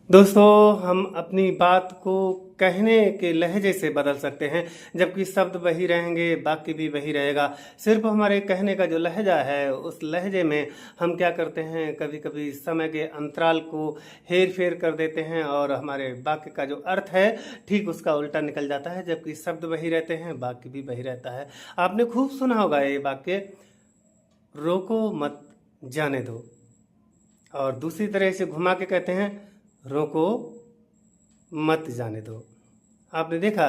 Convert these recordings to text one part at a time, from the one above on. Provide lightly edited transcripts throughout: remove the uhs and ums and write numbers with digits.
दोस्तों, हम अपनी बात को कहने के लहजे से बदल सकते हैं, जबकि शब्द वही रहेंगे, वाक्य भी वही रहेगा। सिर्फ हमारे कहने का जो लहजा है, उस लहजे में हम क्या करते हैं, कभी कभी समय के अंतराल को हेर फेर कर देते हैं और हमारे वाक्य का जो अर्थ है ठीक उसका उल्टा निकल जाता है। जबकि शब्द वही रहते हैं, वाक्य भी वही रहता है। आपने खूब सुना होगा ये वाक्य, रोको मत जाने दो। और दूसरी तरह से घुमा के कहते हैं, रोको मत जाने दो। आपने देखा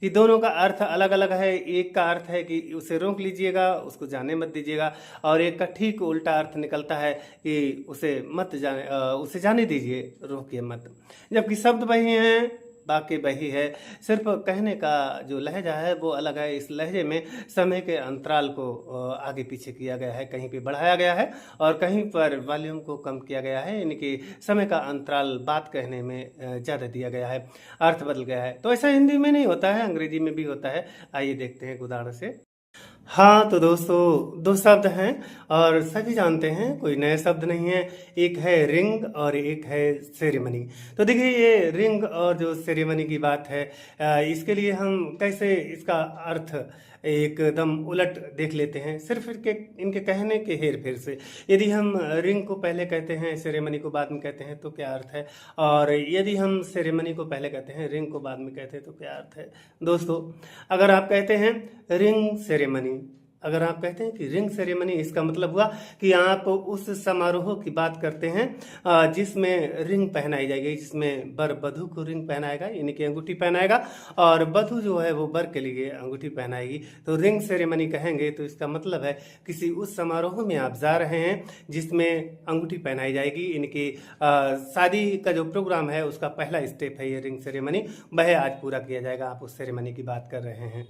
कि दोनों का अर्थ अलग अलग है। एक का अर्थ है कि उसे रोक लीजिएगा, उसको जाने मत दीजिएगा, और एक का ठीक उल्टा अर्थ निकलता है कि उसे जाने दीजिए, रोकिए मत। जबकि शब्द वही हैं, वाक्य वही है, सिर्फ कहने का जो लहजा है वो अलग है। इस लहजे में समय के अंतराल को आगे पीछे किया गया है, कहीं पे बढ़ाया गया है और कहीं पर वॉल्यूम को कम किया गया है, यानी कि समय का अंतराल बात कहने में ज़्यादा दिया गया है, अर्थ बदल गया है। तो ऐसा हिंदी में नहीं होता है, अंग्रेजी में भी होता है। आइए देखते हैं एक उदाहरण से। हाँ, तो दोस्तों, दो शब्द हैं और सभी जानते हैं, कोई नया शब्द नहीं है। एक है रिंग और एक है सेरेमनी। तो देखिए, ये रिंग और जो सेरेमनी की बात है, इसके लिए हम कैसे इसका अर्थ एकदम उलट देख लेते हैं, सिर्फ इनके कहने के हेर फेर से। यदि हम रिंग को पहले कहते हैं, सेरेमनी को बाद में कहते हैं, तो क्या अर्थ है? और यदि हम सेरेमनी को पहले कहते हैं, रिंग को बाद में कहते हैं, तो क्या अर्थ है? दोस्तों, अगर आप कहते हैं रिंग सेरेमनी, अगर आप कहते हैं कि रिंग सेरेमनी, इसका मतलब हुआ कि आप उस समारोह की बात करते हैं जिसमें रिंग पहनाई जाएगी, जिसमें वर वधू को रिंग पहनाएगा, यानी कि अंगूठी पहनाएगा, और वधू जो है वो वर के लिए अंगूठी पहनाएगी। तो रिंग सेरेमनी कहेंगे तो इसका मतलब है किसी उस समारोह में आप जा रहे हैं जिसमें अंगूठी पहनाई जाएगी, यानी कि शादी का जो प्रोग्राम है उसका पहला स्टेप है ये रिंग सेरेमनी, वह आज पूरा किया जाएगा। आप उस सेरेमनी की बात कर रहे हैं।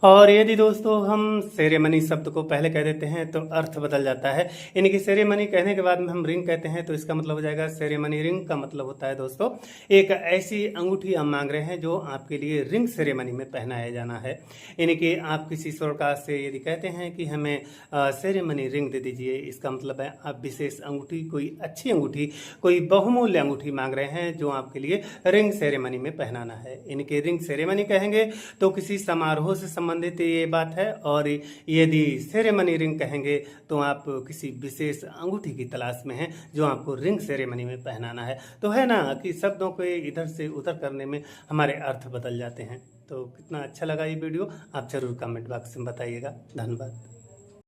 और यदि दोस्तों हम सेरेमनी शब्द को पहले कह देते हैं तो अर्थ बदल जाता है, यानी कि सेरेमनी कहने के बाद में हम रिंग कहते हैं तो इसका मतलब हो जाएगा सेरेमनी रिंग। का मतलब होता है दोस्तों, एक ऐसी अंगूठी आप मांग रहे हैं जो आपके लिए रिंग सेरेमनी में पहनाया जाना है। यानी कि आप किसी स्वर्गकार से यदि कहते हैं कि हमें सेरेमनी रिंग दे दीजिए, इसका मतलब है आप विशेष अंगूठी, कोई अच्छी अंगूठी, कोई बहुमूल्य अंगूठी मांग रहे हैं जो आपके लिए रिंग सेरेमनी में पहनाना है। यानी कि रिंग सेरेमनी कहेंगे तो किसी समारोह से संबंधित ये बात है, और यदि सेरेमनी रिंग कहेंगे तो आप किसी विशेष अंगूठी की तलाश में हैं जो आपको रिंग सेरेमनी में पहनाना है। तो है ना कि शब्दों को इधर से उधर करने में हमारे अर्थ बदल जाते हैं। तो कितना अच्छा लगा ये वीडियो, आप जरूर कमेंट बॉक्स में बताइएगा। धन्यवाद।